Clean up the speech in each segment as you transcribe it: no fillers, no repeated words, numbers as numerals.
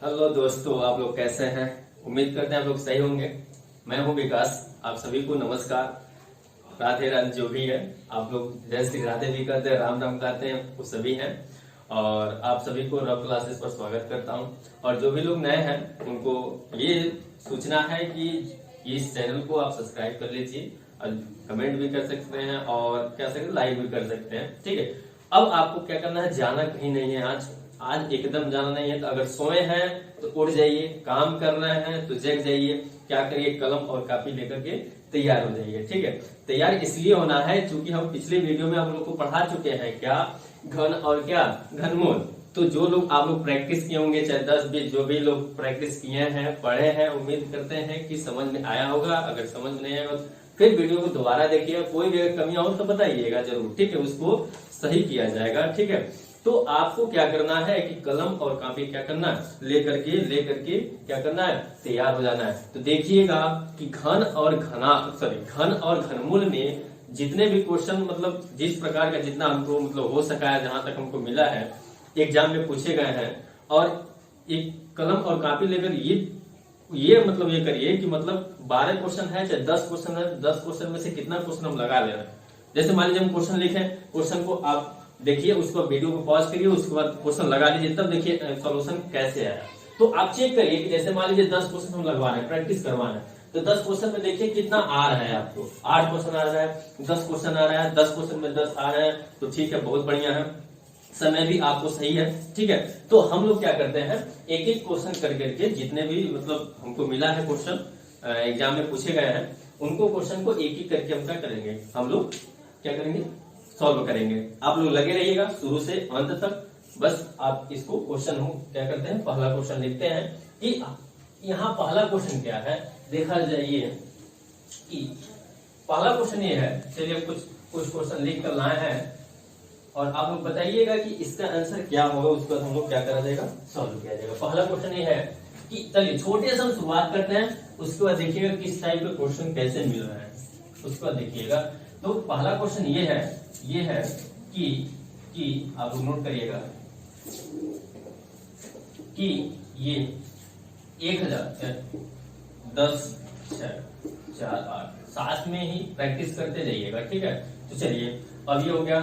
Hello दोस्तों, आप लोग कैसे हैं? उम्मीद करते हैं आप लोग सही होंगे। मैं हूं विकास। आप सभी को नमस्कार, राधे राधे। जो भी है आप लोग जय श्री राधे भी कहते हैं, राम राम कहते हैं, वो सभी हैं। और आप सभी को रॉक क्लासेस पर स्वागत करता हूं। और जो भी लोग नए हैं उनको ये सूचना है कि इस चैनल को आप सब्सक्राइब कर लीजिए और कमेंट भी कर सकते हैं और क्या सकते लाइक भी कर सकते हैं। ठीक है, अब आपको क्या करना है, जाना कहीं नहीं है। आज एकदम जाना नहीं है। तो अगर सोए हैं तो उठ जाइए, काम करना है तो जग जाइए, क्या करिए, कलम और कापी लेकर के तैयार हो जाइए। ठीक है, तैयार इसलिए होना है क्योंकि हम पिछले वीडियो में आप लोग को पढ़ा चुके हैं क्या, घन और क्या, घनमूल। तो जो लोग आप लोग प्रैक्टिस किए होंगे, चाहे 10-20 जो भी लोग प्रैक्टिस किए हैं, पढ़े हैं, उम्मीद करते हैं कि समझ में आया होगा। अगर समझ में नहीं आया तो फिर वीडियो को दोबारा देखिएगा। कोई भी अगर कमियां हो तो बताइएगा जरूर। ठीक है, उसको सही किया जाएगा। ठीक है, तो आपको क्या करना है कि कलम और कॉपी क्या करना है, लेकर के क्या करना है, तैयार हो जाना है। तो देखिएगा कि घन और घनमूल में जितने भी क्वेश्चन, मतलब जिस प्रकार का जितना हमको मतलब हो सका है, जहां तक हमको मिला है, एग्जाम में पूछे गए हैं। और एक कलम और कॉपी लेकर ये मतलब ये करिए कि मतलब 12 क्वेश्चन है चाहे 10 क्वेश्चन है, 10 क्वेश्चन में से कितना क्वेश्चन हम लगा ले रहे हैं। जैसे मान लीजिए हम क्वेश्चन लिखे, क्वेश्चन को आप देखिए, उसको वीडियो को पॉज करिए, उसके बाद क्वेश्चन लगा लीजिए, तब देखिए सॉल्यूशन कैसे आया। तो आप चेक करिए कि जैसे मान लीजिए 10 क्वेश्चन हम लगवा रहे हैं, प्रैक्टिस करवाना है, तो 10 क्वेश्चन में देखिए कितना आ रहा है आपको। 8 क्वेश्चन आ रहा है, 10 क्वेश्चन आ रहा है, 10 क्वेश्चन में 10 आ रहे हैं, तो ठीक है, बहुत बढ़िया है, समय भी आपको सही है। ठीक है, तो हम लोग क्या करते हैं, एक एक क्वेश्चन कर करके जितने भी मतलब हमको मिला है क्वेश्चन, एग्जाम में पूछे गए हैं, उनको क्वेश्चन को एक एक करके हम क्या करेंगे, हम लोग क्या करेंगे, सॉल्व करेंगे। आप लोग लगे रहिएगा शुरू से अंत तक। बस आप इसको क्वेश्चन हो क्या करते हैं, पहला क्वेश्चन लिखते हैं कि यहाँ पहला क्वेश्चन क्या है, देखा जाइए कि पहला क्वेश्चन ये है। चलिए कुछ क्वेश्चन लिख कर लाए हैं और आप लोग बताइएगा कि इसका आंसर क्या होगा। उसके बाद हम लोग क्या करा जाएगा, सॉल्व किया जाएगा। पहला क्वेश्चन ये है कि चलिए छोटे से हम शुरुआत करते हैं, उसके बाद देखिएगा किस टाइप के क्वेश्चन कैसे मिल रहे हैं, उसके बाद देखिएगा। तो पहला क्वेश्चन ये है कि आप लोग नोट करिएगा कि ये 1000 10 6 4 8 साथ में ही प्रैक्टिस करते जाइएगा। ठीक है, तो चलिए अब ये हो गया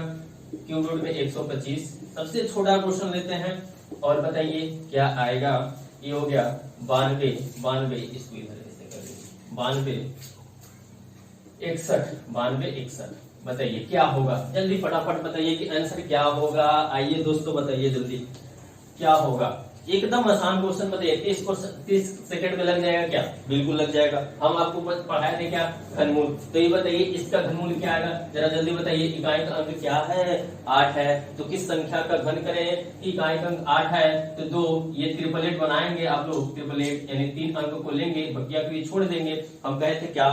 क्यूब रूट में 125। सबसे छोटा क्वेश्चन लेते हैं और बताइए क्या आएगा। ये हो गया 92 इसको इधर ऐसे कर दीजिए, 92 61 बताइए क्या होगा। जल्दी फटाफट बताइए कि आंसर क्या होगा। आइए दोस्तों बताइए जल्दी क्या होगा। एकदम आसान क्वेश्चन बताइए। 30 सेकंड में लग जाएगा क्या? बिल्कुल लग जाएगा। हम आपको पढ़ाए थे क्या, घनमूल। तो ये बताइए इसका घनमूल क्या आएगा, जरा जल्दी बताइए। इकाई का अंक क्या है, 8 है। तो किस संख्या का घन करें, इकाई का अंक 8 है तो 2। ये ट्रिपलेट बनाएंगे आप लोग, ट्रिपलेट यानी 3 अंक को लेंगे, बकिया को ये छोड़ देंगे। हम कहे थे क्या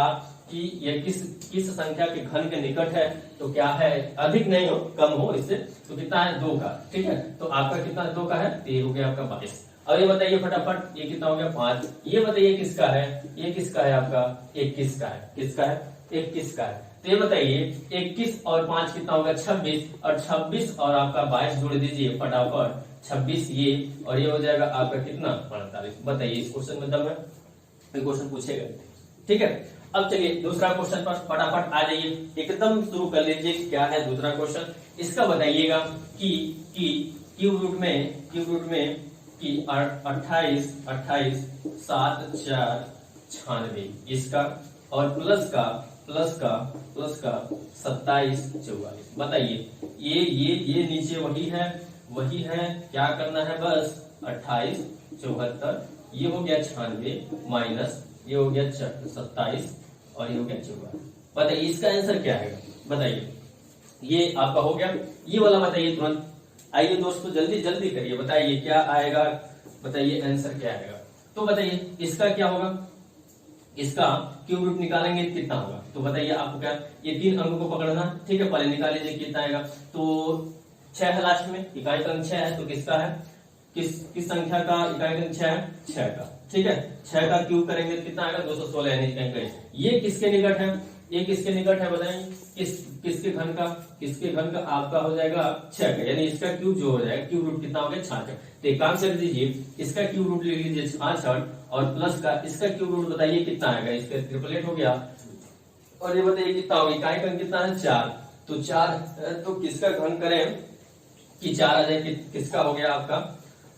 कि ये किस संख्या के घन के निकट है, तो क्या है, अधिक नहीं हो कम हो इससे, तो कितना है 2 का। ठीक है, तो आपका कितना 2 का है, तो ये हो गया आपका 22। अब ये बताइए फटाफट, ये कितना हो गया 5। ये बताइए किसका है, ये किसका है आपका 21 का है। किसका है, 21 का है। तो ये बताइए 21 और 5 कितना होगा 26, और 26 और आपका 22 जोड़ दीजिए फटाफट, 26 ये, और ये हो जाएगा आपका कितना 48। बताइए इस क्वेश्चन में दम है, क्वेश्चन पूछेगा। ठीक है, अब चलिए दूसरा क्वेश्चन पर फटाफट आ जाइए, एकदम शुरू कर लीजिए। क्या है दूसरा क्वेश्चन, इसका बताइएगा कि क्यूब रूट में कि 28 7 4 96 इसका, और प्लस का 27 44। बताइए ये नीचे वही है, क्या करना है, बस 28 74, ये हो गया 96 माइनस ये हो गया 27 और ये हो गया 44। बताइए इसका आंसर क्या है, बताइए। ये आपका हो गया, ये वाला बताइए तुरंत। आइए दोस्तों जल्दी जल्दी करिए, बताइए क्या आएगा, बताइए आंसर क्या आएगा। तो बताइए इसका क्या होगा, इसका क्यूब रूट निकालेंगे कितना होगा। तो बताइए आपको क्या, ये 3 अंक को पकड़ना। ठीक है, पहले निकाल लीजिए कितना आएगा। तो 6 है लास्ट में, इकाई का अंक 6 है, तो किसका है, किस संख्या का इकाई का अंक 6 है, 6 का। ठीक है, 6 का क्यूब करेंगे कितना आएगा 216 यानी ये किसके निकट है, ये किसके निकट है बताएं, किसके घन का, किसके घन का आपका हो जाएगा 6 का, यानी इसका क्यूब जो हो जाएगा, क्यूब रूट कितना हो गया 66। तो एक काम कर दीजिए, इसका क्यूब रूट ले लीजिए 66 और प्लस का इसका क्यूब रूट बताइए कितना आएगा, इसका ट्रिपलेट हो गया। और ये बताइए कितना होगा, इकाई घन कितना है 4, तो 4 तो किसका घन करें कि 4 आ जाए, किसका हो गया आपका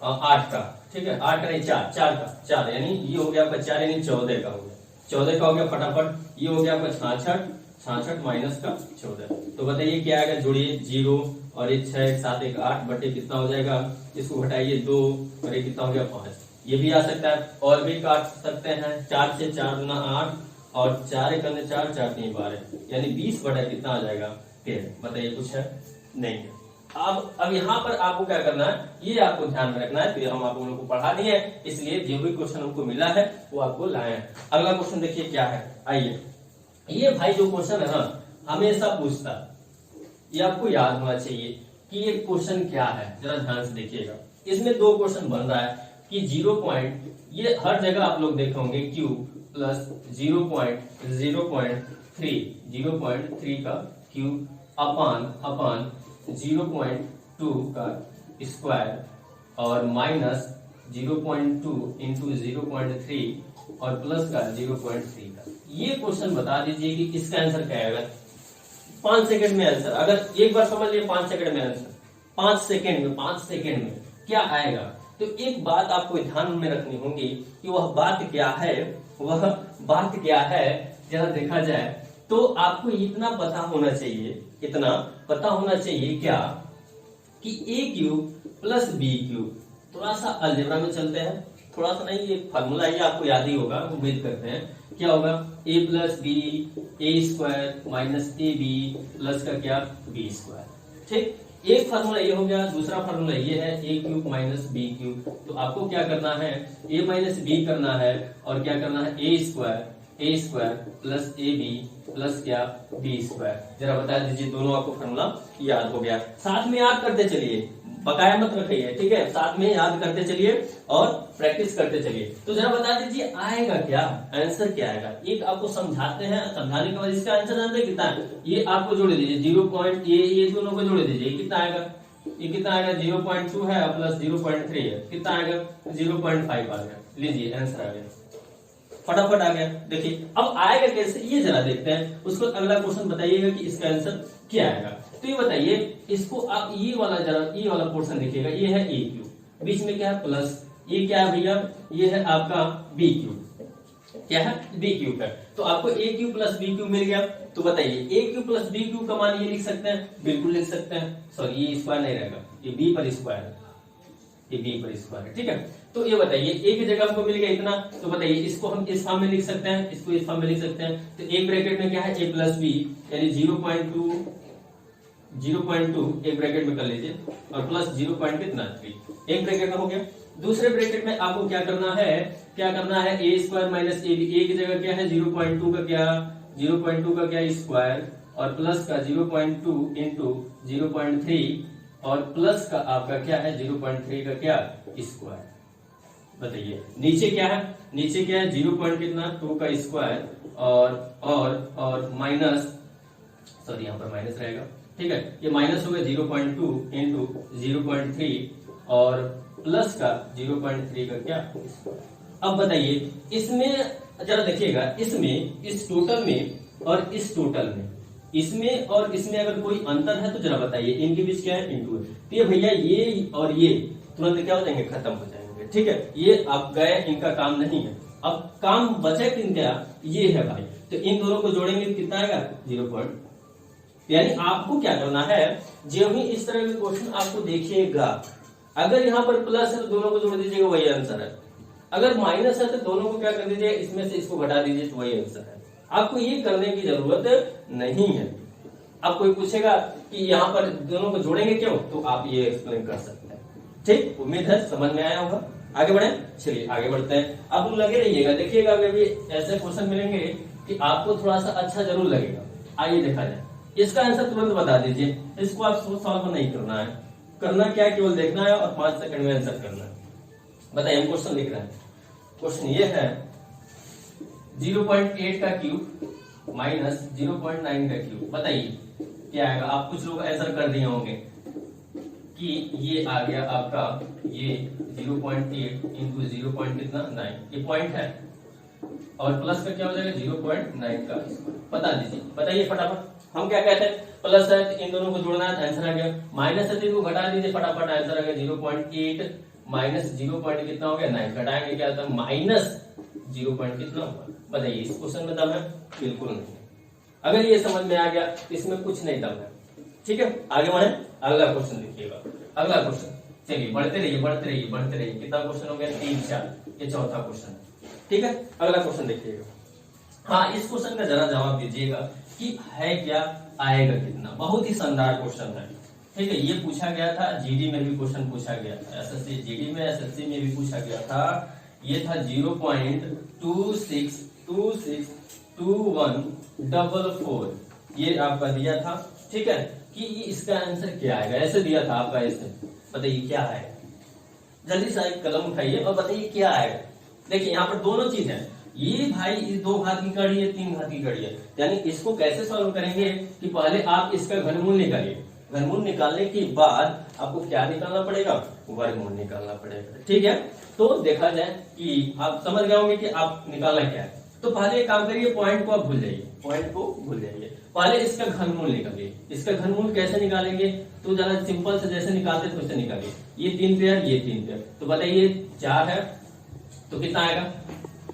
8 का, ठीक है 8 का नहीं 4 का, 4 यानी ये हो गया आपका 4 यानी 14 का हो गया, 14 का हो गया फटाफट। ये हो गया आपका 66 माइनस का 14, तो बताइए क्या आएगा, जोड़िए 0 और 1 6 7 1 8 बटे कितना हो जाएगा, इसको घटाइए 2 और ये कितना हो गया 5। ये भी आ सकता है और भी काट सकते हैं, 4 से 4 गुना 8 और 4 एक 4 4 3 12 यानी 20 बटा कितना आ जाएगा 13। बताइए कुछ है नहीं है। अब यहाँ पर आपको क्या करना है, ये आपको ध्यान में रखना है, तो हम आप लोगों को पढ़ा दिए हैं, इसलिए जो भी क्वेश्चन हमको मिला है वो आपको लाए हैं। अगला क्वेश्चन देखिए क्या है, आइए। ये भाई जो क्वेश्चन है ना हमेशा पूछता, ये आपको याद होना चाहिए कि ये क्वेश्चन क्या है, जरा ध्यान से देखिएगा। इसमें 2 क्वेश्चन बन रहा है कि 0 पॉइंट, ये हर जगह आप लोग देखे होंगे क्यूब प्लस 0.3 का क्यूब अपान 0.2 का स्क्वायर और माइनस 0.2 इंटू 0.3 और प्लस का 0.3 का। ये क्वेश्चन बता दीजिए कि इसका आंसर क्या आएगा। 5 सेकंड में आंसर, अगर एक बार समझ लिए 5 सेकंड में आंसर, 5 सेकंड में क्या आएगा। तो एक बात आपको ध्यान में रखनी होगी कि वह बात क्या है, जरा देखा जाए तो आपको इतना पता होना चाहिए क्या कि a cube plus b cube. थोड़ा सा अलजेब्रा में चलते हैं, थोड़ा सा नहीं, ये फॉर्मूला ये आपको याद ही होगा, उम्मीद करते हैं। क्या होगा, a plus b a square minus a b plus का क्या बी स्क्वायर। ठीक, एक फार्मूला ये हो गया, दूसरा फार्मूला ये है a cube minus b cube. तो आपको क्या करना है, a माइनस बी करना है और क्या करना है a square plus a b plus क्या बी स्क्वायर। जरा बता दीजिए, दोनों आपको फार्मूला याद हो गया। साथ में याद करते चलिए, बकाया मत रखिए, ठीक है, साथ में याद करते चलिए और प्रैक्टिस करते चलिए। तो जरा बता दीजिए आएगा क्या, आंसर क्या आएगा। एक आपको समझाते हैं, समझाने के बाद इसका आंसर जानते हैं कितना है, ये आपको जोड़ दीजिए 0 पॉइंट, ये दोनों को जोड़ दीजिए, कितना आएगा, ये कितना आएगा 0.2 है प्लस 0.3 है, कितना आएगा 0.5 आ गया। लीजिए आंसर आ गया, फटाफट आ गया। देखिए अब आएगा कैसे, ये जरा देखते हैं। उसको अगला क्वेश्चन बताइएगा कि इसका आंसर क्या आएगा। तो ये बताइए, इसको आप ये वाला पोर्शन देखिएगा, ये है ए क्यूब, बीच में क्या है प्लस, ये क्या है भैया, ये है आपका बी क्यूब, क्या है बी क्यूब है। तो आपको ए क्यूब प्लस बी क्यूब मिल गया। तो बताइए ए क्यूब प्लस बी क्यूब का मान ये लिख सकते हैं, बिल्कुल लिख सकते हैं। सॉरी ये स्क्वायर नहीं रहेगा, ये बी पर स्क्वायर है, ये बी पर स्क्वायर है, ठीक है। तो ये बताइए ए की जगह हमको मिल गया इतना, तो बताइए इसको हम इस फॉर्म में लिख सकते हैं, इसको इस फॉर्म में लिख सकते हैं। तो एक ब्रैकेट में क्या है ए प्लस बी यानी 0.2 एक ब्रैकेट में कर लीजिए और प्लस 0.3 एक ब्रैकेट में हो गया। दूसरे ब्रैकेट में आपको क्या करना है a square minus a B, ए की जगह क्या है 0.2 का क्या स्क्वायर और प्लस का 0.2 इंटू 0.3 और प्लस का आपका क्या है 0.3 का क्या स्क्वायर। बताइए नीचे क्या है, 0.2 का स्क्वायर और माइनस, सॉरी यहाँ पर माइनस रहेगा, ठीक है, ये माइनस हो गया 0.2 इंटू 0.3 और प्लस का 0.3 का क्या। अब बताइए इसमें जरा देखिएगा, इसमें इस टोटल में और इस टोटल में, इसमें और इसमें अगर कोई अंतर है तो जरा बताइए, इनके बीच क्या है इंटू है। तो ये भैया ये और ये तुरंत क्या हो जाएंगे, खत्म हो जाएंगे, ठीक है। ये आप गए, इनका काम नहीं है। अब काम बचे किनका, ये है भाई, तो इन दोनों को जोड़ेंगे कितना आएगा 0. यानी आपको क्या करना है, जो भी इस तरह के क्वेश्चन आपको देखिएगा, अगर यहाँ पर प्लस है तो दोनों को जोड़ दीजिएगा, वही आंसर है। अगर माइनस है तो दोनों को क्या कर दीजिए, इसमें से इसको घटा दीजिए तो वही आंसर है। आपको ये करने की जरूरत नहीं है। अब कोई पूछेगा कि यहाँ पर दोनों को जोड़ेंगे क्यों, तो आप ये एक्सप्लेन कर सकते हैं। ठीक, उम्मीद है समझ में आया होगा। आगे बढ़े, चलिए आगे बढ़ते हैं। आप लोग लगे रहिएगा, देखिएगा अभी ऐसे क्वेश्चन मिलेंगे कि आपको थोड़ा सा अच्छा जरूर लगेगा। आइए देखा जाए, इसका आंसर तुरंत बता दीजिए, इसको आप सॉल्व नहीं करना है, करना क्या है केवल देखना है और 5 सेकंड में आंसर करना है। बताइए हम क्वेश्चन लिख रहे हैं। क्वेश्चन ये है 0.8 का क्यूब माइनस 0.9 का क्यूब। बताइए क्या आएगा। आप कुछ लोग आंसर कर दिए होंगे कि ये आ गया आपका ये 0.8 इंटू 0. कितना 9, ये पॉइंट है और प्लस का क्या हो जाएगा 0.9 का स्क्वायर। बता दीजिए, बताइए फटाफट। हम क्या कहते हैं, प्लस है तो इन दोनों को जोड़ना है, आंसर आ गया। माइनस है तो इनको घटा दीजिए फटाफट, आंसर आ गया 0.8 माइनस 0. कितना हो गया 9। घटाएंगे क्या होता है माइनस 0. कितना होगा। बताइए इस क्वेश्चन में दम है? बिल्कुल नहीं। अगर ये समझ में आ गया तो इसमें कुछ नहीं दम है। ठीक है, आगे बढ़े। अगला क्वेश्चन देखिएगा। अगला क्वेश्चन, चलिए बढ़ते रहिए बढ़ते रहिए बढ़ते रहिए। कितना क्वेश्चन हो गया 3 4, ये चौथा क्वेश्चन। ठीक है, अगला क्वेश्चन देखिएगा। हाँ, इस क्वेश्चन का जरा जवाब दीजिएगा कि है क्या, आएगा कितना। बहुत ही शानदार क्वेश्चन है। ठीक है, ये पूछा गया था जीडी में भी, क्वेश्चन पूछा गया था एसएससी जीडी में, एसएससी में भी पूछा गया था। ये था 0.262144, ये आपका दिया था। ठीक है, कि इसका आंसर क्या आएगा, ऐसे दिया था आपका। ऐसे बताइए क्या आएगा। जल्दी से एक कलम उठाइए और बताइए क्या आएगा। देखिए यहाँ पर दोनों चीज है। ये भाई इस 2 घात की कड़ी है, 3 घात की कड़ी है। यानी इसको कैसे सॉल्व करेंगे कि पहले आप इसका घनमूल निकालिए। घनमूल निकालने के बाद आपको क्या निकालना पड़ेगा, वर्गमूल निकालना पड़ेगा। ठीक है, तो देखा जाए कि आप समझ गए होंगे कि आप निकालना क्या है। तो पहले एक काम करिए, पॉइंट को आप भूल जाइए, पॉइंट को भूल जाइए। पहले इसका घनमूल निकालिए। इसका घनमूल कैसे निकालेंगे, तो जरा सिंपल से जैसे निकालते थे वैसे निकालिए। ये 3 पेयर, ये 3 पेयर, तो बताइए 4 है तो कितना आएगा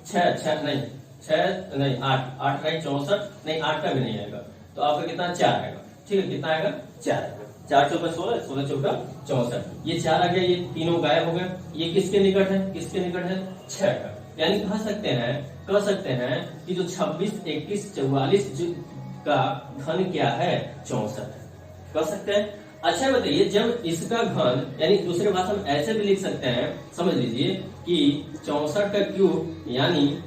6 नहीं 6 नहीं 8 नहीं 64 नहीं 8 का भी नहीं आएगा, तो आपका कितना 4 आएगा। ठीक है, कितना आएगा 4 आएगा। 4 चौका 16, 16 चौका 64, ये 4 आ गया, ये तीनों गायब हो गए। ये किसके निकट है, किसके निकट है 6 का। यानी कह सकते हैं कि जो 26 21 44 का घन क्या है 64 है, कह सकते हैं। अच्छा बताइए, जब इसका घन, यानी दूसरे भाषा में ऐसे भी लिख सकते हैं, समझ लीजिए कि 64 का क्यूब यानी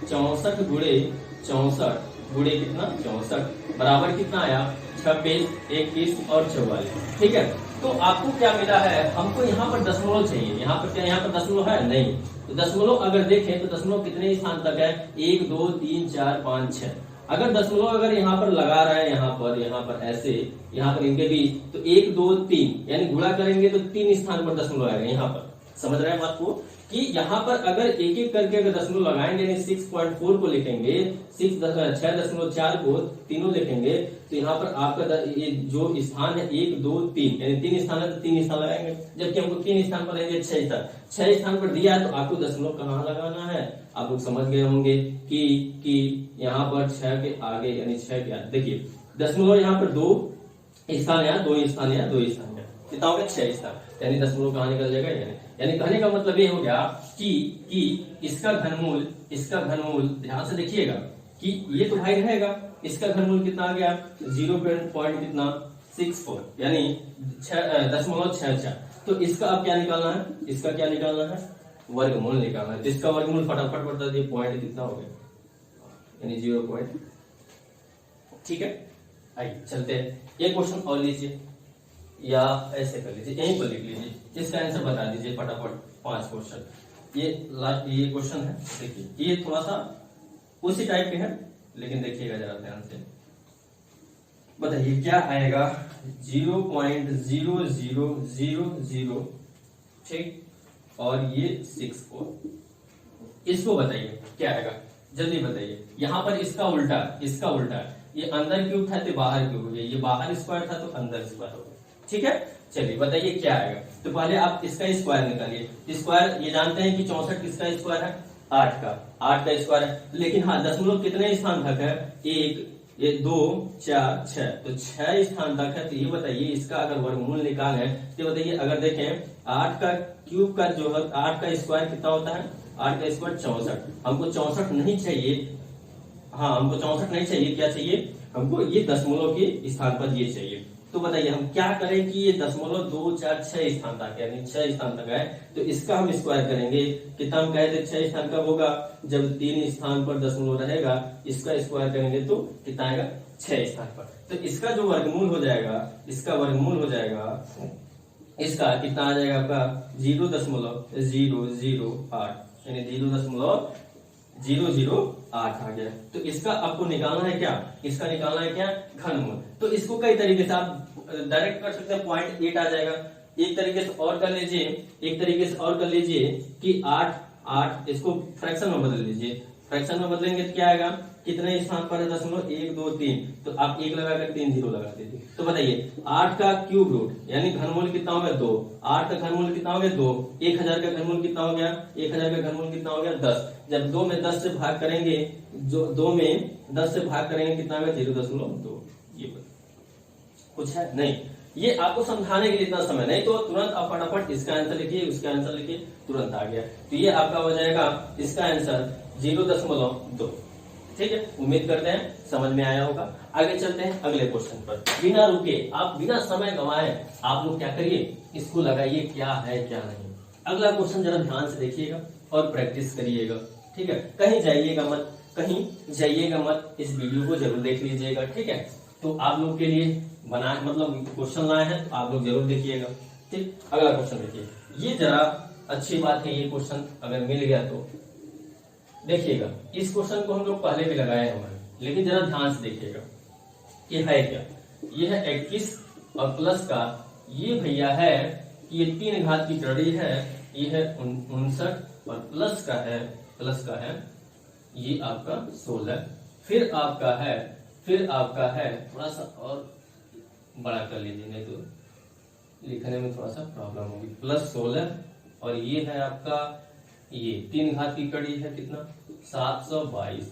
64 गुणे 64 गुणे कितना 64 बराबर कितना आया 26 21 और 44। ठीक है, तो आपको क्या मिला है, हमको यहाँ पर दशमलव चाहिए। यहाँ पर क्या, यहाँ पर दशमलव है नहीं, तो दशमलव अगर देखें तो दशमलव कितने स्थान तक है 1 2 3 4 5 6। अगर दशमलव अगर यहाँ पर लगा रहे हैं, यहाँ पर ऐसे, यहाँ पर इनके बीच, तो 1 2 3 यानी गुणा करेंगे तो 3 स्थान पर दशमलव आएगा। यहाँ पर समझ रहे हैं बात को, कि यहाँ पर अगर एक एक करके अगर दशमलव लगाएंगे, यानी 6.4 को लिखेंगे, 6.4 को तीनों लिखेंगे, तो यहाँ पर आपका ये जो स्थान है 1 2 3 यानी 3 स्थान है तो 3 स्थान लगाएंगे। जबकि हमको 3 स्थान पर रहेंगे 6 स्थान पर दिया है, तो आपको दशमलव कहाँ लगाना है, आप लोग समझ गए होंगे कि यहाँ पर 6 के आगे यानी 6 के आगे देखिए दशमलव यहाँ पर 2 स्थान है, 2 स्थान है, 2 स्थान है, कितना हो गया 6 स्थान, यानी दशमलव कहाँ निकल जाएगा। यानी कहने का मतलब ये हो गया कि इसका घनमूल ध्यान से देखिएगा कि ये तो भाई रहेगा, इसका घनमूल कितना आ गया 0.64 यानी 0.66। तो इसका अब क्या निकालना है, इसका क्या निकालना है वर्गमूल निकालना है। इसका वर्गमूल फटाफट बता दिए, पॉइंट कितना हो गया यानी 0. ठीक है, आइए चलते हैं। एक क्वेश्चन और लीजिए या ऐसे कर लीजिए, यहीं पर लिख लीजिए, इसका आंसर बता दीजिए फटाफट। 5 क्वेश्चन, ये लास्ट ये क्वेश्चन है। देखिए ये थोड़ा सा उसी टाइप के है, लेकिन देखिएगा जरा ध्यान से। बताइए क्या आएगा 0.0000, ठीक, और ये 64, इसको बताइए क्या आएगा, जल्दी बताइए। यहाँ पर इसका उल्टा, ये अंदर क्यूब था तो बाहर क्यूब हो गया, ये बाहर स्क्वायर था तो अंदर स्क्वायर हो गया। ठीक है, चलिए बताइए क्या आएगा। तो पहले आप इसका स्क्वायर निकालिए। स्क्वायर ये जानते हैं कि 64 किसका स्क्वायर है 8 का स्क्वायर है। लेकिन हाँ, दशमलव कितने स्थान तक है 1 2 4 6, तो 6 स्थान तक है। तो ये बताइए इसका अगर वर्गमूल निकालें तो बताइए, अगर देखें 8 का क्यूब का जो है 8 का स्क्वायर कितना होता है, 8 का स्क्वायर 64। हमको 64 नहीं चाहिए, हाँ हमको 64 नहीं चाहिए, क्या चाहिए हमको ये दशमलव के स्थान पर ये चाहिए। तो बताइए हम क्या करें कि ये दशमलव 2 4 6 स्थान तक है, यानी 6 स्थान तक है, तो इसका हम स्क्वायर करेंगे। कितना हम कहे थे 6 स्थान कब होगा, जब 3 स्थान पर दशमलव रहेगा। इसका स्क्वायर करेंगे तो कितना आएगा 6 स्थान पर। तो इसका जो वर्गमूल हो जाएगा, इसका कितना आ जाएगा आपका 0.008 यानी 0.008 008 आ गया। तो इसका आपको निकालना है क्या, इसका निकालना है क्या, घनमूल। तो इसको कई तरीके से आप डायरेक्ट कर सकते हैं, 0.8 आ जाएगा। एक तरीके से और कर लीजिए, एक तरीके से और कर लीजिए कि 8 इसको फ्रैक्शन में बदल लीजिए। फ्रैक्शन में बदलेंगे तो क्या आएगा, कितने स्थान पर है दशमलव, 1 2 3, तो आप 1 लगाकर 3 0 लगा दीजिए। तो बताइए 8 का क्यूब रूट यानी घनमूल कितना हो गया 2, 8 का घनमूल कितना हो गया 2, 1000 का घनमूल कितना हो गया, 1000 का घनमूल कितना हो गया 10। जब 2 में 10 से भाग करेंगे, जो 2 में 10 से भाग करेंगे कितना होगा 0.2। ये कुछ है नहीं, ये आपको समझाने के लिए इतना समय नहीं, तो तुरंत आप फटाफट इसका आंसर लिखिए, उसका आंसर लिखिए, तुरंत आ गया। तो ये आपका हो जाएगा इसका आंसर 0.2। ठीक है, उम्मीद करते हैं समझ में आया होगा। आगे चलते हैं अगले क्वेश्चन पर। बिना रुके, आप बिना समय गंवाए आप लोग क्या करिए, इसको लगाइए क्या है क्या नहीं। अगला क्वेश्चन जरा ध्यान से देखिएगा और प्रैक्टिस करिएगा। ठीक है, कहीं जाइएगा मत, कहीं जाइएगा मत, इस वीडियो को जरूर देख लीजिएगा। ठीक है, तो आप लोग के लिए बना मतलब क्वेश्चन लाए हैं, तो आप लोग जरूर देखिएगा। ठीक, अगला क्वेश्चन देखिए, ये जरा अच्छी बात है, ये क्वेश्चन अगर मिल गया तो देखिएगा। इस क्वेश्चन को हम लोग पहले भी लगाए हैं हमारे, लेकिन जरा ध्यान से देखिएगा कि है क्या। ये है 21 और प्लस का, ये भैया है कि ये 3 घात की कड़ी है, ये है 59 और प्लस का है ये आपका 16। फिर आपका है थोड़ा सा और बड़ा कर लीजिए, नहीं तो लिखने में थोड़ा सा प्रॉब्लम होगी। प्लस 16 और ये है आपका, ये 3 घात की कड़ी है कितना 722,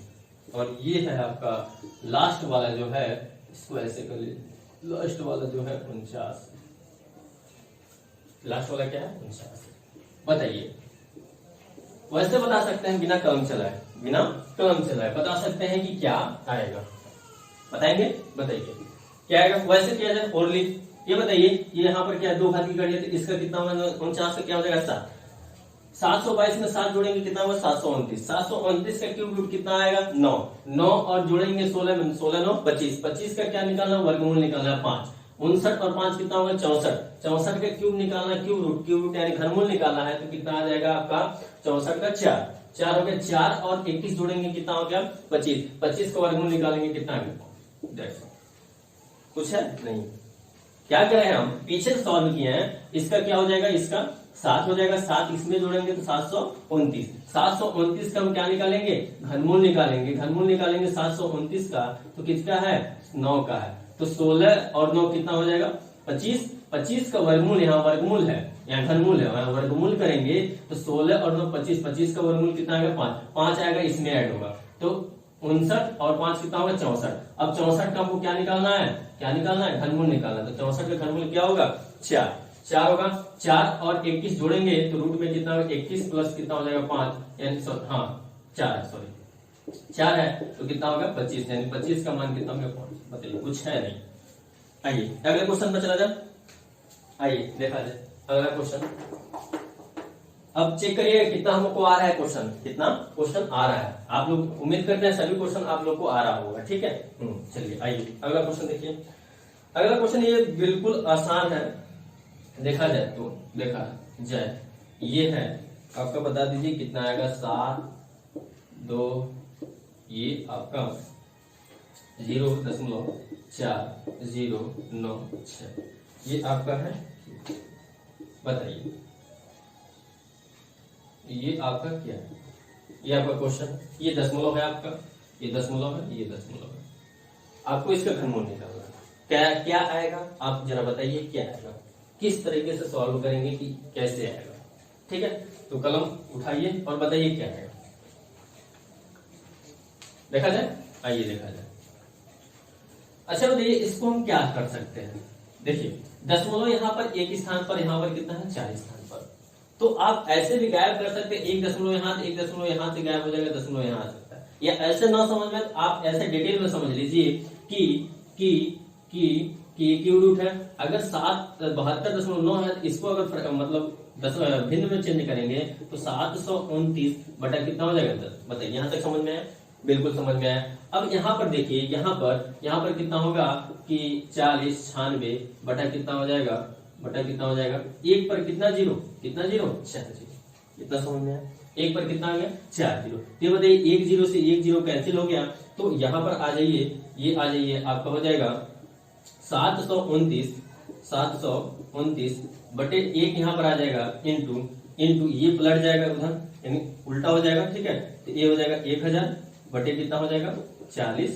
और ये है आपका लास्ट वाला जो है, इसको ऐसे कर लीजिए, लास्ट वाला जो है 49। लास्ट वाला क्या है 49। बताइए, वैसे बता सकते हैं बिना कलम चलाए बता सकते हैं कि क्या आएगा, बताएंगे, बताइए क्या आएगा। वैसे किया जाए ओरली, ये बताइए, ये यहाँ पर क्या 2 घात की कड़ी है, तो इसका कितना होगा 49 का क्या हो जाएगा 7। 722 में 7 जोड़ेंगे कितना होगा 729। 729 का क्यूब रूट कितना आएगा 9 और जोड़ेंगे 16 में, 16 9 25। 25 का क्या निकालना, वर्गमूल निकालना है 5। 59 और 5 कितना होगा 64। 64 का क्यूब निकालना है, क्यूब रूट यानी घनमूल निकालना है, तो कितना आ जाएगा आपका 64 का 4 हो गया। 4 और 21 जोड़ेंगे कितना हो गया 25। 25 का वर्गमूल निकालेंगे कितना आ गया, कुछ है नहीं। क्या करें हम, पीछे सॉल्व किए हैं, इसका क्या हो जाएगा, इसका 7 हो जाएगा। 7 इसमें जोड़ेंगे तो 729। 729 का हम क्या निकालेंगे, घनमूल निकालेंगे 729 का, तो किसका है 9 का है। तो 16 और 9 कितना हो जाएगा 25। 25 का वर्गमूल, यहाँ वर्गमूल है, यहाँ घनमूल है, वहां वर्गमूल करेंगे तो 16 और 9 25। 25 का वर्गमूल कितना आएगा 5 आएगा, इसमें ऐड होगा तो 59 और 5 कितना होगा 64। अब 64 का हमको क्या निकालना है, घनमूल निकालना है। तो 64 का घनमूल क्या होगा 4 होगा। 4 और 21 जोड़ेंगे तो रूट में कितना होगा 21 प्लस कितना हो जाएगा 5, यानी 4 है, तो कितना होगा 25, यानी 25 का मान कितना होगा 5। बताइए, कुछ है नहीं। आइए अगले क्वेश्चन पर चला जाए, आइए देखा जाए अगला क्वेश्चन। अब चेक करिए कितना हमको आ रहा है क्वेश्चन, कितना क्वेश्चन आ रहा है। आप लोग उम्मीद करते हैं सभी क्वेश्चन आप लोग को आ रहा होगा। ठीक है, चलिए आइए अगला क्वेश्चन देखिए। अगला क्वेश्चन ये बिल्कुल आसान है, देखा जाए तो देखा जाए, ये है आपका, बता दीजिए कितना आएगा 7 2, ये आपका 0.4096, ये आपका है। बताइए ये आपका क्या है, ये आपका क्वेश्चन, ये दशमलव है आपका, ये दशमलव है, ये दशमलव है। आपको इसका घनमूल निकालना है, क्या आएगा आप जरा बताइए क्या आएगा, किस तरीके से सॉल्व करेंगे कि कैसे आएगा। ठीक है, तो कलम उठाइए और बताइए क्या आएगा। देखा जाए, आइए देखा जाए। अच्छा बताइए इसको हम क्या कर सकते हैं। देखिए दशमलव यहाँ पर एक स्थान पर, यहाँ पर कितना है 4 स्थान पर, तो आप ऐसे भी गायब कर सकते हैं, 1 दशमलव यहाँ, 1 दशमलव यहाँ से गायब हो जाएगा, दशमलव यहाँ आ सकता है। या ऐसे ना समझ में तो आप ऐसे डिटेल में समझ लीजिए कि क्यूब रूट है। अगर 72.9 है, इसको अगर मतलब भिन्न में चेंज करेंगे तो 729 बटा कितना हो जाएगा 10। बताइए यहाँ तक समझ में आया, बिल्कुल समझ में आया। अब यहाँ पर देखिए, यहाँ पर कितना होगा कि 40 96 बटा कितना हो जाएगा, 1 पर कितना जीरो 6 जीरो, इतना समझ में आया। एक पर कितना आ गया 4 जीरो। ये बताइए एक जीरो से एक जीरो कैंसिल हो गया, तो यहाँ पर आ जाइए, ये आ जाइए, आपका हो जाएगा 729 बटे एक यहाँ पर आ जाएगा इंटू ये पलट जाएगा उधर, यानी उल्टा हो जाएगा, ठीक है। तो ये हो जाएगा 1000 बटे कितना हो जाएगा 40।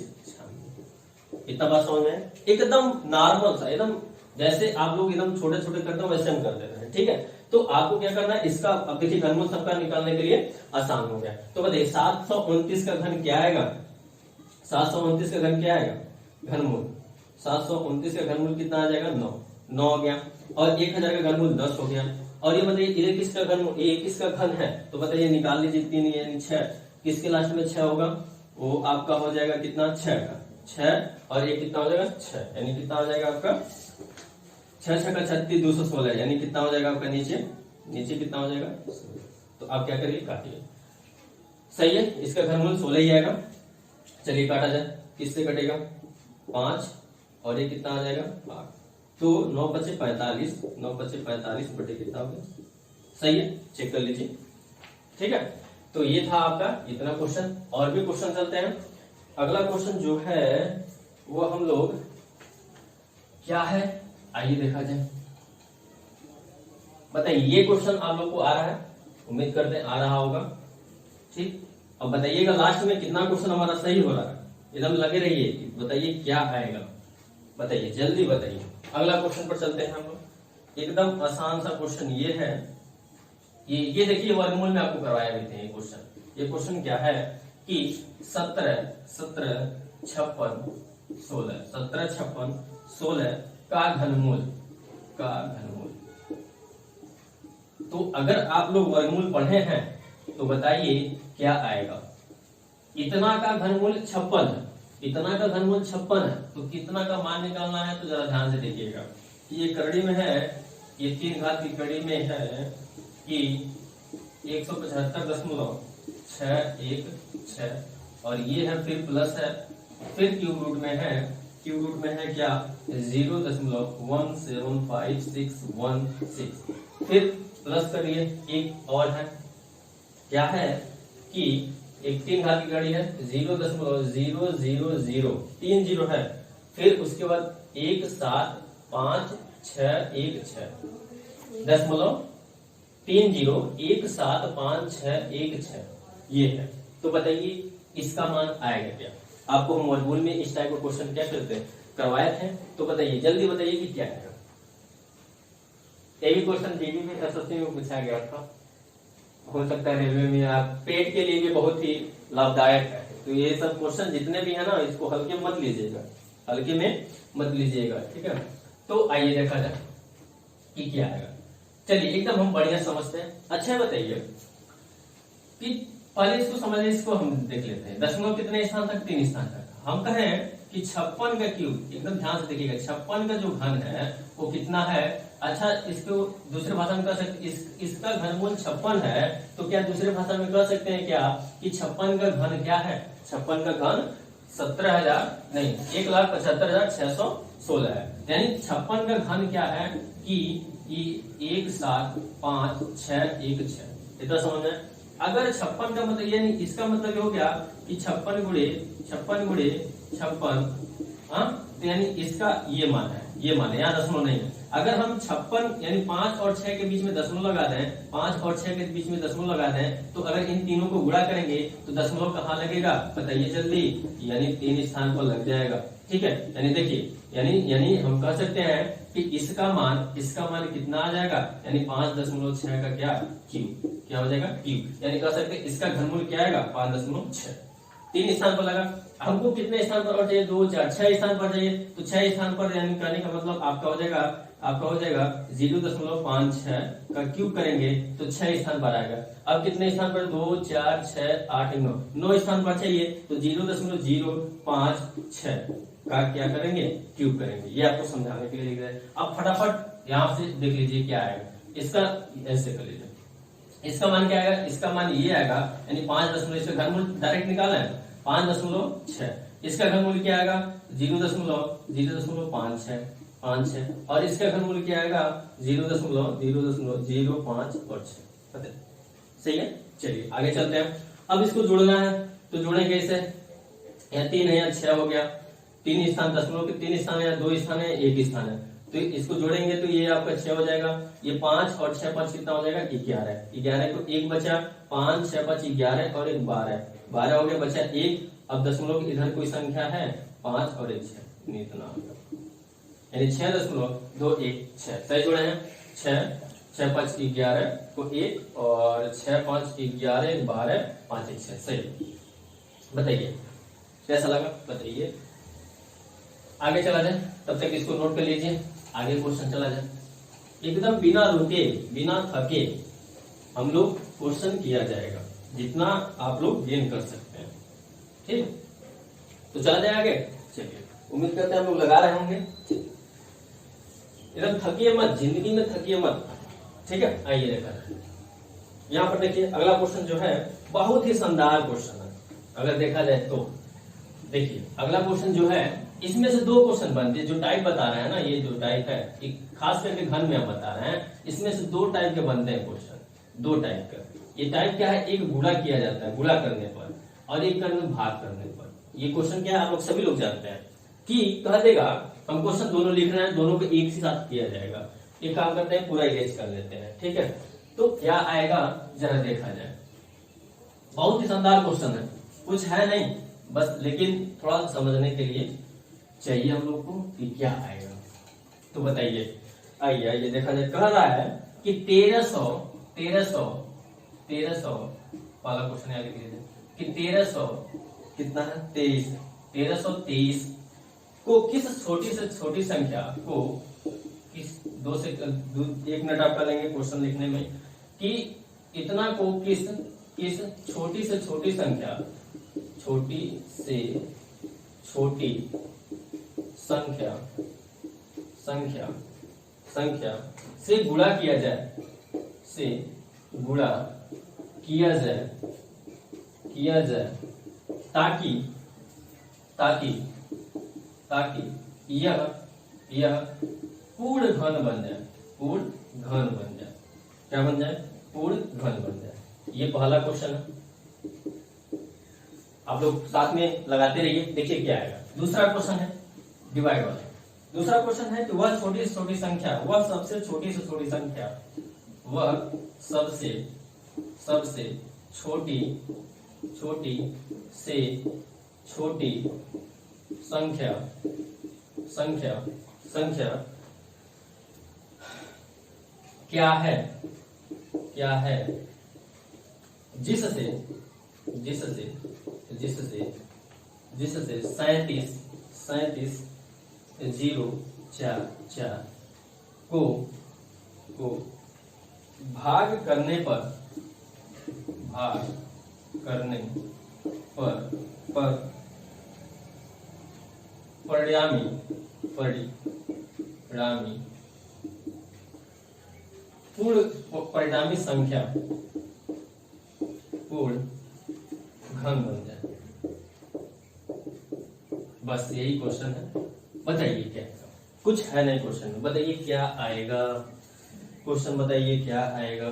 इतना बात समझ में, एकदम नॉर्मल सा, एकदम जैसे आप लोग एकदम छोटे छोटे करते हो वैसे हम कर देते हैं, ठीक है। तो आपको क्या करना है, इसका अब देखिए घनमूल सबका निकालने के लिए आसान हो गया। तो बताइए 729 का घन क्या आएगा, 729 का घन क्या आएगा घनमूल, 729 का घनमूल कितना आ जाएगा 9 हो गया, और 1000 का घनमूल 10 हो गया। और ये बताइए ये किसका घन, ये किसका घन है, तो बताइए निकाल लीजिए 3 यानी 6, किसके लास्ट में 6 होगा, वो आपका हो जाएगा कितना 6 का 6, और ये कितना हो जाएगा 6, यानी कितना हो जाएगा आपका 6 6 का 36 216, यानी कितना हो जाएगा आपका नीचे कितना हो जाएगा। तो आप क्या करिए काटिए, सही है, इसका घनमूल 16 ही आएगा। चलिए काटा जाए, किससे कटेगा 5, और ये कितना आ जाएगा 8, तो 9 बचे 45, 9 बचे 45 बटे कितना हो गया, सही है, चेक कर लीजिए, ठीक है। तो ये था आपका इतना क्वेश्चन। और भी क्वेश्चन चलते हैं। अगला क्वेश्चन जो है वो हम लोग क्या है, आइए देखा जाए। बताइए ये क्वेश्चन आप लोग को आ रहा है, उम्मीद करते हैं आ रहा होगा, ठीक। अब बताइएगा लास्ट में कितना क्वेश्चन हमारा सही हो रहा है, एकदम लगे रहिए कि बताइए क्या आएगा, बताइए जल्दी बताइए। अगला क्वेश्चन पर चलते हैं हम लोग। एकदम आसान सा क्वेश्चन ये है, ये देखिए वर्गमूल में आपको करवाया भी थे ये क्वेश्चन। ये क्वेश्चन क्या है कि 17 56 16 का घनमूल तो अगर आप लोग वर्गमूल पढ़े हैं तो बताइए क्या आएगा। इतना का घनमूल 56 है, इतना का घनमूल 56 है, तो कितना का मान निकालना है, तो जरा ध्यान से देखिएगा। ये कड़ी में है, ये 3 घात की कड़ी में है कि 175.616, और ये है फिर प्लस है, फिर क्यूब रूट में है, क्यूब रूट में है क्या 0.17516, फिर प्लस करिए, एक और है क्या है कि एक 3 घात की कड़ी है 0.000 3 जीरो है, फिर उसके बाद 17516 दशमलव 17516 ये है। तो बताइए इसका मान आएगा क्या। आपको हम वर्गमूल में इस टाइप का क्वेश्चन क्या करते हैं करवाए थे, तो बताइए जल्दी बताइए कि क्या है। ये भी क्वेश्चन जीडी में एसएससी में पूछा गया था, हो सकता है रेलवे में, आप पेट के लिए भी बहुत ही लाभदायक है। तो ये सब क्वेश्चन जितने भी है ना, इसको हल्के मत लीजिएगा, हल्के में मत लीजिएगा, ठीक है। तो आइए देखा जाए कि क्या आएगा। चलिए एकदम हम बढ़िया समझते हैं। अच्छा बताइए कि पहले इसको समझिए, इसको हम देख लेते हैं। दशमलव कितने स्थान तक, 3 स्थान तक। हम कहें कि 56 का क्यूब, एकदम ध्यान से देखिएगा, 56 का जो घन है वो कितना है। अच्छा इसको दूसरे भाषा में कह सकते, इसका घनमूल 56 है, तो क्या दूसरे भाषा में कह सकते हैं क्या कि 56 का घन क्या है, 56 का घन 1,75,616 है। यानी 56 का घन क्या है कि 17516, इतना समझ में। अगर 56 का मतलब यानी इसका मतलब हो गया कि 56 गुणे 56, तो यानी इसका ये मान है, ये मान है, यहाँ दशमलव नहीं है। अगर हम 56 यानी 5 और 6 के बीच में दशमलव लगा दें, 5 और 6 के बीच में दशमलव लगा दें, तो अगर इन तीनों को गुणा करेंगे तो दशमलव कहाँ लगेगा बताइए जल्दी, यानी 3 स्थान पर लग जाएगा, ठीक है। यानी देखिए, यानी हम कह सकते हैं कि इसका मान कितना आ जाएगा, यानी 5.6 का क्या हो जाएगा क्यूब। यानी कह सकते हैं इसका घनमूल क्या आएगा 5.6, 3 स्थान पर लगा। हमको कितने स्थान पर और चाहिए, 2 4 6 स्थान पर चाहिए, तो 6 स्थान पर यानी करने का मतलब आपका हो जाएगा 0.56 का क्यूब करेंगे तो 6 स्थान पर आएगा। अब कितने स्थान पर, 2 4 6 8 9 स्थान पर चाहिए, तो 0.056 का क्या करेंगे क्यूब करेंगे। ये आपको समझाने के लिए लिख रहे हैं। अब फटाफट यहाँ से देख लीजिए क्या आएगा। इसका ऐसे कर लीजिए, इसका मान क्या आएगा, इसका मान ये आएगा, यानी 5 इसका घनमूल डायरेक्ट निकालना है 5.6। इसका घनमूल क्या आएगा 0.056, और इसका घनमूल क्या आएगा 0.005 और 6। सही है, चलिए आगे चलते हैं। अब इसको जोड़ना है तो जोड़ेंगे इसे, यहाँ 3 है, यहाँ 6 हो गया, 3 स्थान, दशमलव के 3 स्थान है, 2 स्थान है, 1 स्थान है, तो इसको जोड़ेंगे तो ये आपका 6 हो जाएगा। ये 5 और 6 5 कितना हो जाएगा 11, 11 को 1 बचा, 5 6 5 11 और 1 12, 12 हो गया, बचा 1। अब दशमलव इधर कोई संख्या है 5 और 1 6, इतना होगा, यानी 6.21 6 सही जोड़े हैं। 6 6 5 11 को 1 और 6 5 11 12 5 1 6 सही। बताइए कैसा लगा, बताइए। आगे चला जाए, तब तक इसको नोट कर लीजिए, आगे क्वेश्चन चला जाए। एकदम बिना रुके बिना थके हम लोग क्वेश्चन किया जाएगा, जितना आप लोग गेन कर सकते हैं, ठीक। तो चला जाए आगे, चलिए उम्मीद करते हैं हम लोग लगा रहे होंगे। एकदम थकिए मत, जिंदगी में थकिए मत, ठीक है। आइए देखा यहाँ पर देखिए, अगला क्वेश्चन जो है बहुत ही शानदार क्वेश्चन है। अगर देखा जाए तो देखिए अगला क्वेश्चन जो है, इसमें से 2 क्वेश्चन बनते हैं। जो टाइप बता रहे हैं ना, ये जो टाइप है, खास करके घन में हम बता रहे हैं, इसमें से 2 टाइप के बनते हैं क्वेश्चन, 2 टाइप का। ये टाइप क्या है, एक गुणा किया जाता है, गुणा करने पर, और एक करने भाग करने पर। ये क्वेश्चन क्या है, आप लोग सभी लोग जानते हैं कि कह देगा हम क्वेश्चन दोनों लिख रहे हैं, दोनों को एक ही साथ किया जाएगा। एक काम करते हैं, पूरा इरेज कर लेते हैं, ठीक है। तो क्या आएगा जरा देखा जाए। बहुत ही शानदार क्वेश्चन है, कुछ है नहीं बस, लेकिन थोड़ा समझने के लिए चाहिए हम लोग को कि क्या आएगा। तो बताइए, आइए आइए देखा जाए। कह रहा है कि 1300 वाला क्वेश्चन याद कीजिए कि 1300 कितना है 23, 1323 को किस छोटी से छोटी संख्या को, किस 2 से 1 मिनट आपका लेंगे क्वेश्चन लिखने में, कि इतना को किस छोटी से छोटी संख्या, छोटी से छोटी संख्या से गुणा किया जाए, से गुणा किया जाए ताकि यह पूर्ण घन बन जाए, क्या बन जाए, पूर्ण घन बन जाए। ये पहला क्वेश्चन है, आप लोग साथ में लगाते रहिए, देखिए क्या आएगा। दूसरा क्वेश्चन है डिवाइड वाला। दूसरा क्वेश्चन है कि वह छोटी से छोटी संख्या, वह सबसे छोटी से छोटी संख्या, वह सबसे छोटी से छोटी संख्या क्या है जिससे 37 044 को भाग करने पर परिणामी संख्या पूर्ण घन बन जाए। बस यही क्वेश्चन है। बताइए क्या, कुछ है नहीं क्वेश्चन में, बताइए क्या आएगा क्वेश्चन, बताइए क्या आएगा।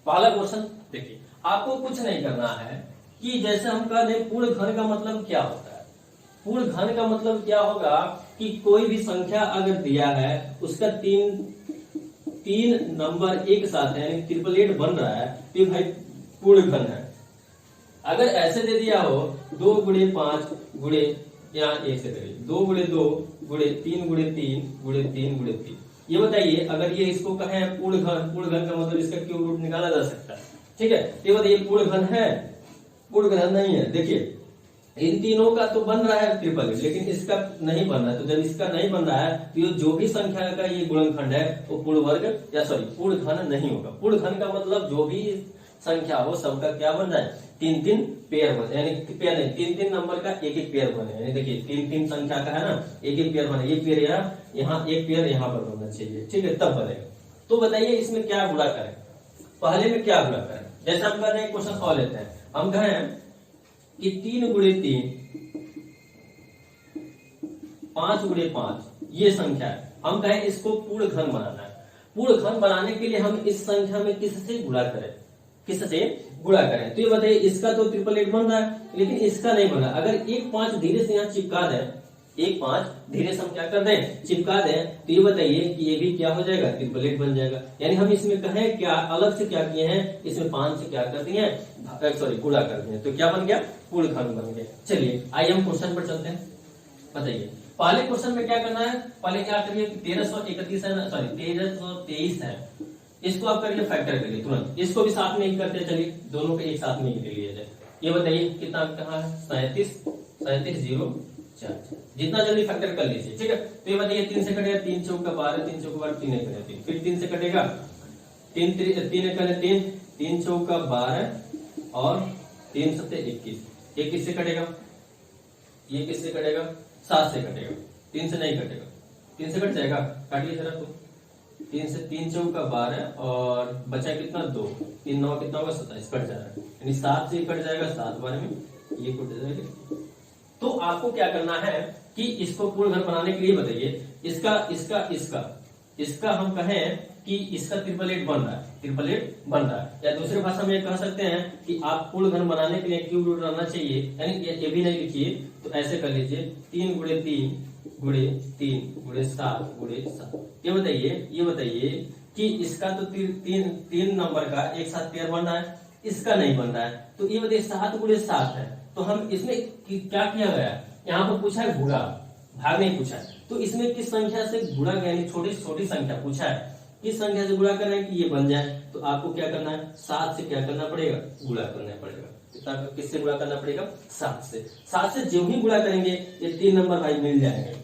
पहला क्वेश्चन देखिए, आपको कुछ नहीं करना है कि जैसे हम कह दें पूर्ण घन का मतलब क्या होता है। पूर्ण घन का मतलब क्या होगा कि कोई भी संख्या अगर दिया है उसका तीन नंबर एक साथ है, यानी 888 बन रहा है, तो भाई पूर्ण घन है। अगर ऐसे दे दिया हो 2 × 5 गुणे, यहाँ 1 से करिए 2 × 2 गुणे 3 × 3 गुणे 3 × 3, ये बताइए अगर ये इसको कहें पूर्ण घन का मतलब इसका क्यूब रूट निकाला जा सकता है, ठीक है। ये बताइए पूर्ण घन है, पूर्ण घन नहीं है। देखिए इन तीनों का तो बन रहा है 888, लेकिन इसका नहीं बन रहा है। तो जब इसका नहीं बन रहा है तो ये जो भी संख्या का ये गुणनखंड है वो पूर्ण वर्ग या पूर्ण घन नहीं होगा। पूर्ण घन का मतलब जो भी संख्या हो सबका क्या बन जाए, 3 पेयर बने, यानी पेयर नहीं 3 नंबर का एक पेयर बने। यानी देखिए 3 संख्या का है ना, एक पेयर बने, एक पेयर यहाँ एक पेयर यहाँ पर बनना चाहिए, ठीक है, तब बनेगा। तो बताइए इसमें क्या गुणा करें, पहले में क्या गुणा करें। जैसे हम कह रहे हैं क्वेश्चन और लेते हैं, हम कहें कि 3 × 3 5 × 5 ये संख्या है, हम कहें इसको पूर्ण घन बनाना है। पूर्ण घन बनाने के लिए हम इस संख्या में किससे गुणा करें, किससे गुणा करें। तो ये बताइए इसका तो 888 बन रहा है, लेकिन इसका नहीं बना। अगर 1 5 धीरे से यहाँ चिपका दें, 1 5 धीरे से हम क्या कर दें, चिपका दें, तो ये बताइए कि ये भी क्या हो जाएगा, 888 बन जाएगा। यानी हम इसमें कहें क्या अलग से क्या किए हैं, इसमें 5 से क्या कर दिए हैं, सॉरी गुणा कर दिए, तो क्या बन गया, पूर्ण घन बन गया। चलिए आइए हम क्वेश्चन पर चलते हैं। बताइए पहले क्वेश्चन में क्या करना है, पहले क्या करिए कि 1331 है, सॉरी 1323 है, इसको आप करिए फैक्टर करिए तुरंत, इसको भी साथ में ही करते हैं। चलिए दोनों को एक साथ में ही ले लिया जाए। ये बताइए कितना कहाँ है, 37 जितना जल्दी फैक्टर कर लीजिए, ठीक है। तो ये बताइए 3 से कटेगा, 3 चौका 12, 3 चौका 12, 3 एकड़ 3, फिर 3 से कटेगा, 3 एकड़ 3, 3 चौका 12 और 3 सत्ते 21, ये किससे कटेगा, ये किससे कटेगा, 7 से कटेगा, 3 से नहीं कटेगा, 3 से कट जाएगा, काटिए जरा तो, 3 से 3 चौका 12 और बचा कितना 2, 3 9 कितना होगा 27, कट जा रहा है, यानी 7 से कट जाएगा, 7 बार में ये कट जाएगा। तो आपको क्या करना है कि इसको पूर्ण घन बनाने के लिए बताइए इसका हम कहें कि इसका 888 बन रहा है, 888 बन रहा है, या दूसरी भाषा में कह सकते हैं कि आप पूर्ण घन बनाने के लिए क्यूब रूट रहना चाहिए, यानी ये भी नहीं लिखिए तो ऐसे कर लीजिए 3 गुणे 3 गुणे 3 गुणे 7 गुणे 7। ये बताइए कि इसका तो तीन नंबर का एक साथ पेयर बन रहा है, इसका नहीं बन रहा है, तो ये बताइए 7 गुणे 7 है, तो हम इसमें क्या किया गया, यहाँ पर पूछा है गुणा, भाग नहीं पूछा है, तो इसमें किस संख्या से गुणा गया, यानी छोटी छोटी संख्या पूछा है, किस संख्या से गुणा करना है कि ये बन जाए, तो आपको क्या करना है, 7 से क्या करना पड़ेगा, गुणा करना पड़ेगा। किससे गुणा करना पड़ेगा, 7 से। 7 से जो ही गुणा करेंगे ये 3 नंबर भाई मिल जाएंगे।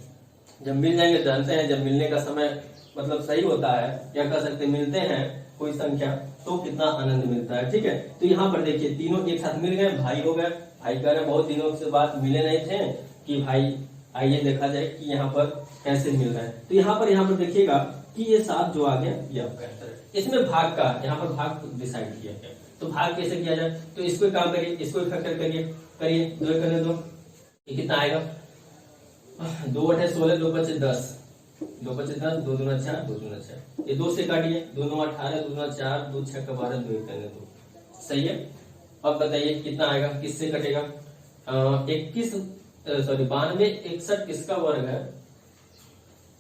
जब मिल जाएंगे जानते हैं, जब मिलने का समय मतलब सही होता है, या कह सकते मिलते हैं कोई संख्या, तो कितना आनंद मिलता है, ठीक है। तो यहाँ पर देखिए तीनों एक साथ मिल गए, भाई हो गए, भाई कह रहे बहुत दिनों से बाद मिले नहीं थे कि भाई आइए देखा जाए कि यहाँ पर कैसे मिल रहा है। तो यहाँ पर देखिएगा कि ये 7 जो आ गया ये आपका आंसर है। इसमें भाग का यहाँ पर भाग डिसाइड किया गया, तो भाग कैसे किया जाए, तो इसको काम करिए, इसको फैक्टर करिए 2 करने दो, ये कितना आएगा, 2 8 16, 2 5 10, 2 5 10, 2 दूना 4, 2 दूना 6, ये 2 से काटिए, 2 9 18, 2 दूना 4, 2 6 का 12, 2 करने दो, सही है। अब बताइए कितना आएगा, किससे कटेगा, 91 सॉरी 92 61 किसका वर्ग है,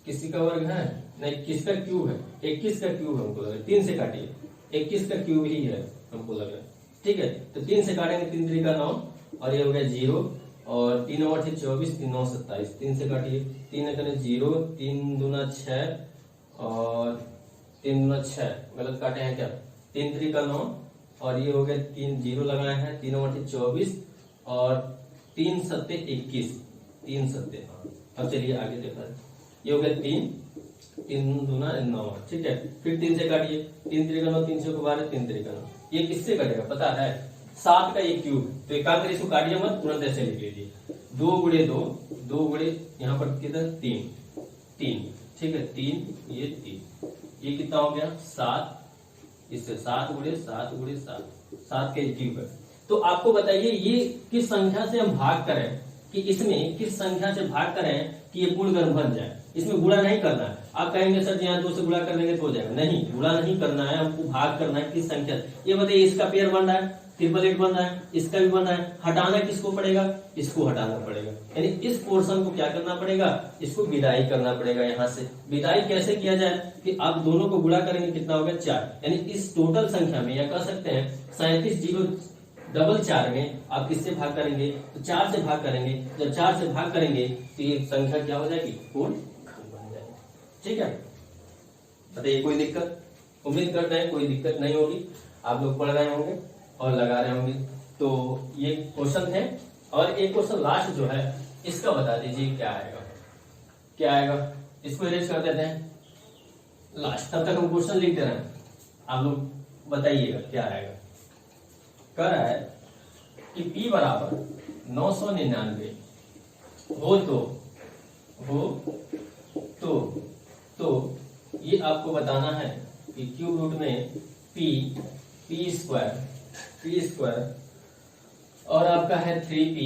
किसी का वर्ग है नहीं, किसका क्यूब है, 21 का क्यूब है, हमको लग रहा है 3 से काटिए, 21 का क्यूब ही है हमको लग रहा है, ठीक है। तो 3 से काटेंगे, 3 3 का 9 और ये हो गया 0 और 3 8 24, 3 9 27, 3 से काटिए, 3 करने 0, 3 दूना 6 और 3 दूना 6, गलत काटे हैं क्या, 3 3 का 9 और ये हो गया 3 0 लगाए हैं, 3 8 24 और 3 सत्ते 21, 3 सत्ते, अब चलिए आगे देखा है, ये हो गया 3 दूना 9, ठीक है। फिर 3 से काटिए, 3 3 का 9, 3 6 का 12, 3 3 का 9, ये किससे कटेगा पता है, 7 का एक क्यूब, तो एक काम करिए इसको काटिए मत, तुरंत ऐसे लिख लीजिए, 2 गुणे 2, 2 गुणे यहाँ पर कितना 3, ठीक है, 3 ये 3, ये कितना हो गया 7, इससे 7 गुणे 7 गुणे 7 के क्यूब है। तो आपको बताइए ये किस संख्या से हम भाग करें, कि इसमें किस संख्या से भाग करें कि ये पूर्ण घन बन जाए, इसमें गुणा नहीं करना है। आप कहेंगे सर यहाँ 2 से गुणा कर लेंगे तो हो जाएगा, नहीं, गुणा नहीं करना है, हमको भाग करना है किस संख्या से। ये बताइए इसका पेयर बन रहा है, 888 बन रहा है, इसका भी बन रहा है, हटाना किसको पड़ेगा, इसको हटाना पड़ेगा, यानी इस पोर्शन को क्या करना पड़ेगा, इसको विदाई करना पड़ेगा। यहाँ से विदाई कैसे किया जाए कि आप दोनों को गुणा करेंगे, कितना होगा 4, यानी इस टोटल संख्या में, या कह सकते हैं 37 में आप किससे भाग करेंगे, तो 4 से भाग करेंगे। जब 4 से भाग करेंगे तो ये संख्या क्या हो जाएगी, पूर्ण घन बन जाएगी, ठीक है। बताइए कोई दिक्कत, उम्मीद करते हैं कोई दिक्कत नहीं होगी, आप लोग पढ़ रहे होंगे और लगा रहे होंगे। तो ये क्वेश्चन है, और एक क्वेश्चन लास्ट जो है इसका बता दीजिए क्या आएगा, क्या आएगा, इसको इरेज कर देते हैं लास्ट, तब तक हम क्वेश्चन लिखते रहे, आप लोग बताइएगा क्या आएगा। कह रहा है कि P बराबर 999 हो तो ये आपको बताना है कि क्यूब रूट में P स्क्वायर और आपका है 3P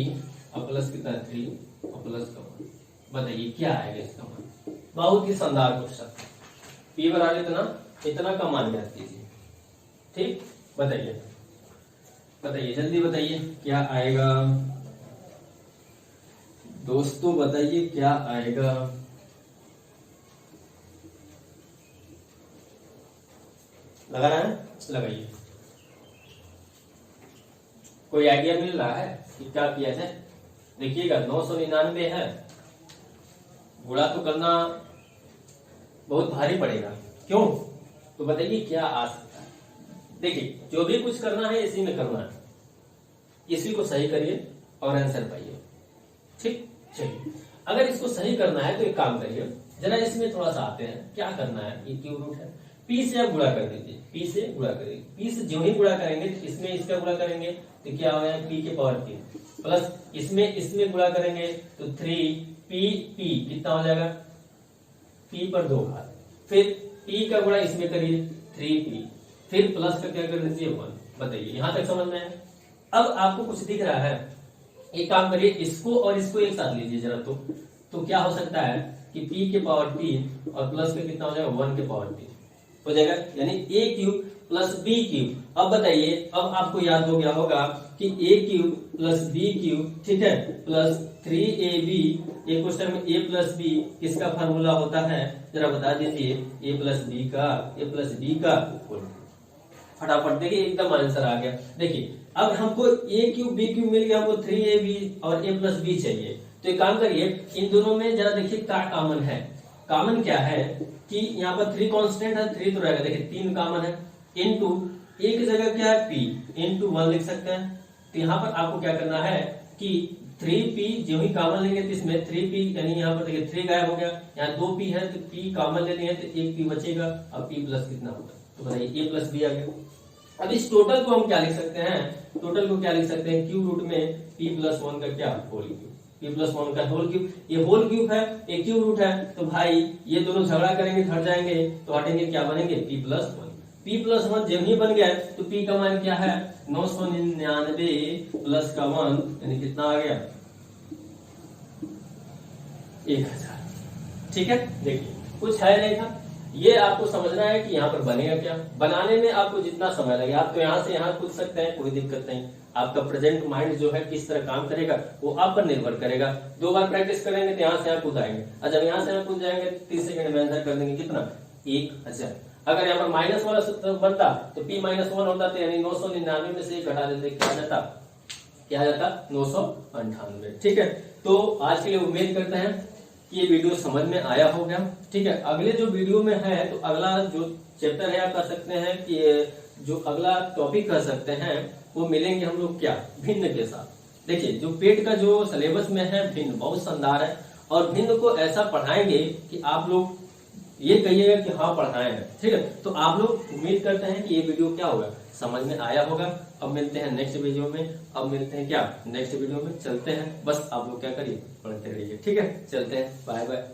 और प्लस कितना 3 और प्लस का 1, बताइए क्या आएगा इसका मान। बहुत ही शानदार क्वेश्चन, P बराबर इतना का मान ज्ञात कीजिए, ठीक, बताइए बताइए, जल्दी बताइए क्या आएगा दोस्तों, बताइए क्या आएगा। लगा रहा है, लगाइए। कोई आइडिया मिल रहा है कि क्या किया जाए? देखिएगा 999 है, गुणा तो करना बहुत भारी पड़ेगा, क्यों? तो बताइए क्या आ सकता है। देखिए जो भी कुछ करना है इसी में करना है, इसी को सही करिए और आंसर पाइए। ठीक, चलिए अगर इसको सही करना है तो एक काम करिए, जरा इसमें थोड़ा सा आते हैं। क्या करना है, ये क्यूब रूट है, पी से आप गुणा कर दीजिए, पी से गुणा करेंगे, पी से जो ही गुणा करेंगे इसमें इसका गुणा करेंगे तो क्या हो जाएगा, पी के पावर 3 प्लस इसमें गुणा करेंगे तो 3 पी कितना हो जाएगा, पी पर 2 घात, फिर पी का गुणा इसमें करिए 3p, फिर प्लस का क्या कर दीजिए 1। बताइए यहां तक समझ में है? अब आपको कुछ दिख रहा है, एक काम करिए, इसको और इसको एक साथ लीजिए जरा, तो क्या हो सकता है कि p के पावर 3 और प्लस का कितना हो जाएगा 1 के पावर 3 हो जाएगा, यानी a cube plus b cube. अब बताइए, अब आपको याद हो गया होगा कि a cube plus b cube, ठीक है, प्लस 3ab, एक क्वेश्चन में a प्लस b किसका फार्मूला होता है, जरा बता दीजिए, a प्लस b का फटाफट देखिए एकदम आंसर आ गया। देखिए अब हमको a क्यूब b क्यूब मिल गया, हमको 3ab और a प्लस b चाहिए, तो एक काम करिए, इन दोनों में जरा देखिए क्या कॉमन है। कॉमन क्या है कि यहाँ पर 3 कांस्टेंट है, 3 तो रहेगा, देखिए 3 कॉमन है, इनटू एक जगह क्या है p इनटू 1 लिख सकते हैं। तो यहाँ पर आपको क्या करना है कि 3p जो ही कॉमन लेंगे तो इसमें 3p, यानी यहाँ पर देखिए 3 गायब हो गया, यहाँ 2p है तो p कॉमन ले लेंगे तो एक p बचेगा, अब p प्लस कितना होगा, तो बताइए a प्लस b आ गया। अब इस टोटल को हम क्या लिख सकते हैं, टोटल को क्या लिख सकते हैं, क्यूब रूट में p प्लस 1 का क्या होल क्यूब, p प्लस 1 का होल क्यूब, ये होल क्यूब है, ये क्यूब रूट है, तो भाई ये दोनों झगड़ा करेंगे, हट जाएंगे, तो हटेंगे, क्या बनेंगे p प्लस 1। p प्लस 1 जब ही बन गया तो p का मान क्या है 999 प्लस का 1 यानी कितना आ गया 1000। ठीक है, देखिए कुछ है नहीं था, ये आपको समझना है कि यहाँ पर बनेगा क्या। बनाने में आपको जितना समय लगे, आप तो यहाँ से यहाँ पूछ सकते हैं, कोई दिक्कत नहीं। आपका प्रेजेंट माइंड जो है किस तरह काम करेगा वो आप पर निर्भर करेगा। 2 बार प्रैक्टिस करेंगे तो यहाँ से यहाँ कूद आएंगे, और जब यहाँ से यहाँ कूद जाएंगे 30 सेकंड में आंसर कर देंगे, कितना 1000। अगर यहाँ पर माइनस वाला सूत्र बनता तो p माइनस 1 होता, तो यानी 999 में से 1 घटा देते, क्या आ जाता 998। ठीक है, तो आज के लिए उम्मीद करते हैं कि ये वीडियो समझ में आया होगा। ठीक है, अगले जो वीडियो में है, तो अगला जो चैप्टर है आप कह सकते हैं कि जो अगला टॉपिक कह सकते हैं, वो मिलेंगे हम लोग क्या, भिन्न के साथ। देखिए जो पेट का जो सिलेबस में है भिन्न बहुत शानदार है, और भिन्न को ऐसा पढ़ाएंगे कि आप लोग ये कहिएगा कि हाँ पढ़ाए हैं। ठीक है, तो आप लोग उम्मीद करते हैं कि ये वीडियो क्या होगा, समझ में आया होगा। अब मिलते हैं नेक्स्ट वीडियो में, अब मिलते हैं क्या नेक्स्ट वीडियो में, चलते हैं, बस आप लोग क्या करिए, पढ़ते रहिए। ठीक है, चलते हैं, बाय बाय।